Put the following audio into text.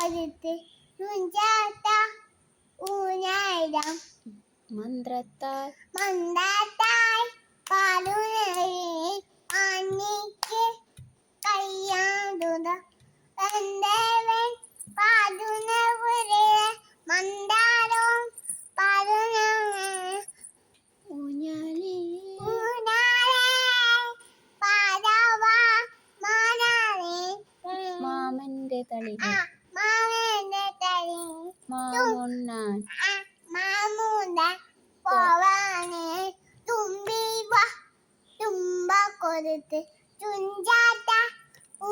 കൊടുത്ത് തുഞ്ചാട്ട ഊഞ്ഞാലിടാം മന്ത്രത്താൽ മന്ദാത്തായി പാലുനേ അന്നിക്ക് കയ്യാതുത വന്ദേവൻ പാടുന്നവരെ മന്ദാരോ പാടുന്ന ഊഞ്ഞാലേ പാടവാ മാനാവേ മാമന്റെ തളിക മാവേന്റെ തടി മാമുണ്ണാൻ മാമൂണ്ട പോവാനേ തുമ്പി വാ തുമ്പ കൊടുത്ത് തുഞ്ചാട്ട ഊ